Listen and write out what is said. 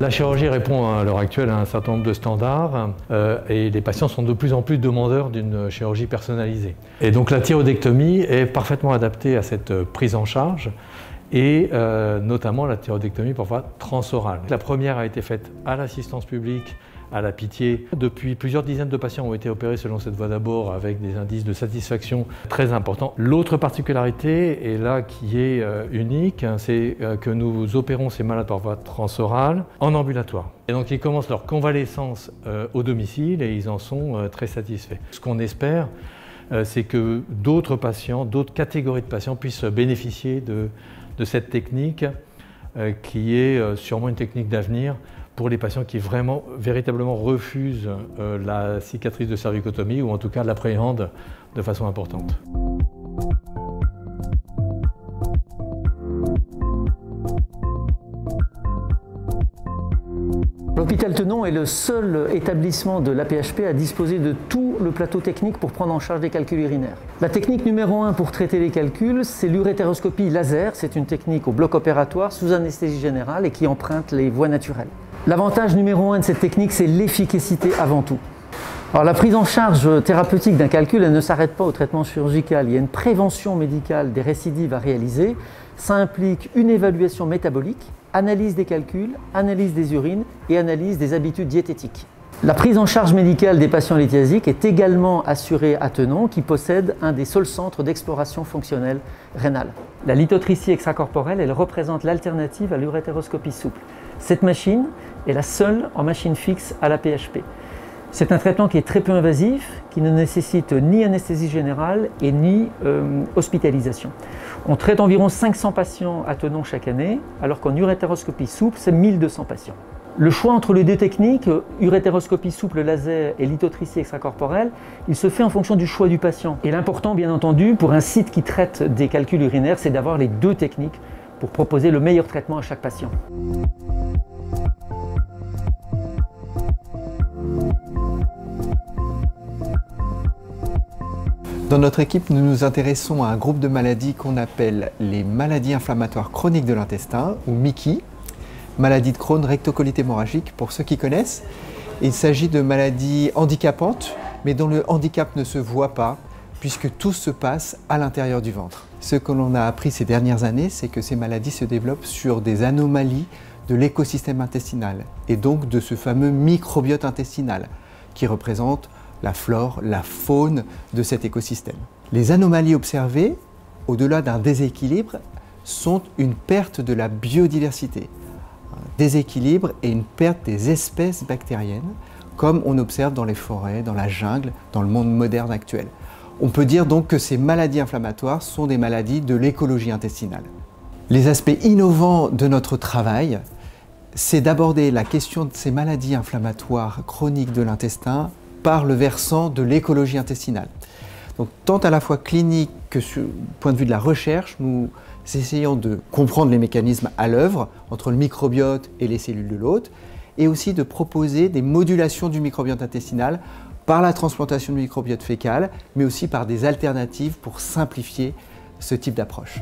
La chirurgie répond à l'heure actuelle à un certain nombre de standards et les patients sont de plus en plus demandeurs d'une chirurgie personnalisée. Et donc la thyroïdectomie est parfaitement adaptée à cette prise en charge et notamment la thyroïdectomie parfois transorale. La première a été faite à l'assistance publique, à la Pitié. Depuis plusieurs dizaines de patients ont été opérés selon cette voie d'abord avec des indices de satisfaction très importants. L'autre particularité, et là qui est unique, c'est que nous opérons ces malades par voie transorale en ambulatoire. Et donc ils commencent leur convalescence au domicile et ils en sont très satisfaits. Ce qu'on espère, c'est que d'autres patients, d'autres catégories de patients puissent bénéficier de cette technique qui est sûrement une technique d'avenir pour les patients qui véritablement refusent la cicatrice de cervicotomie ou en tout cas l'appréhendent de façon importante. L'hôpital Tenon est le seul établissement de l'AP-HP à disposer de tout le plateau technique pour prendre en charge les calculs urinaires. La technique numéro 1 pour traiter les calculs, c'est l'urétéroscopie laser. C'est une technique au bloc opératoire sous anesthésie générale et qui emprunte les voies naturelles. L'avantage numéro 1 de cette technique, c'est l'efficacité avant tout. Alors, la prise en charge thérapeutique d'un calcul, elle ne s'arrête pas au traitement chirurgical. Il y a une prévention médicale des récidives à réaliser. Ça implique une évaluation métabolique, analyse des calculs, analyse des urines et analyse des habitudes diététiques. La prise en charge médicale des patients lithiasiques est également assurée à Tenon, qui possède un des seuls centres d'exploration fonctionnelle rénale. La lithotricie extracorporelle, elle représente l'alternative à l'urétéroscopie souple. Cette machine est la seule en machine fixe à l'AP-HP. C'est un traitement qui est très peu invasif, qui ne nécessite ni anesthésie générale et ni hospitalisation. On traite environ 500 patients à Tenon chaque année, alors qu'en urétéroscopie souple, c'est 1200 patients. Le choix entre les deux techniques, urétéroscopie souple laser et lithotricie extracorporelle, il se fait en fonction du choix du patient. Et l'important, bien entendu, pour un site qui traite des calculs urinaires, c'est d'avoir les deux techniques pour proposer le meilleur traitement à chaque patient. Dans notre équipe, nous nous intéressons à un groupe de maladies qu'on appelle les maladies inflammatoires chroniques de l'intestin, ou MICI, maladie de Crohn, rectocolite hémorragique, pour ceux qui connaissent. Il s'agit de maladies handicapantes, mais dont le handicap ne se voit pas, puisque tout se passe à l'intérieur du ventre. Ce que l'on a appris ces dernières années, c'est que ces maladies se développent sur des anomalies de l'écosystème intestinal, et donc de ce fameux microbiote intestinal, qui représente la flore, la faune de cet écosystème. Les anomalies observées, au-delà d'un déséquilibre, sont une perte de la biodiversité. Un déséquilibre et une perte des espèces bactériennes, comme on observe dans les forêts, dans la jungle, dans le monde moderne actuel. On peut dire donc que ces maladies inflammatoires sont des maladies de l'écologie intestinale. Les aspects innovants de notre travail, c'est d'aborder la question de ces maladies inflammatoires chroniques de l'intestin par le versant de l'écologie intestinale. Donc, tant à la fois clinique que du point de vue de la recherche, nous essayons de comprendre les mécanismes à l'œuvre entre le microbiote et les cellules de l'hôte, et aussi de proposer des modulations du microbiote intestinal par la transplantation du microbiote fécal, mais aussi par des alternatives pour simplifier ce type d'approche.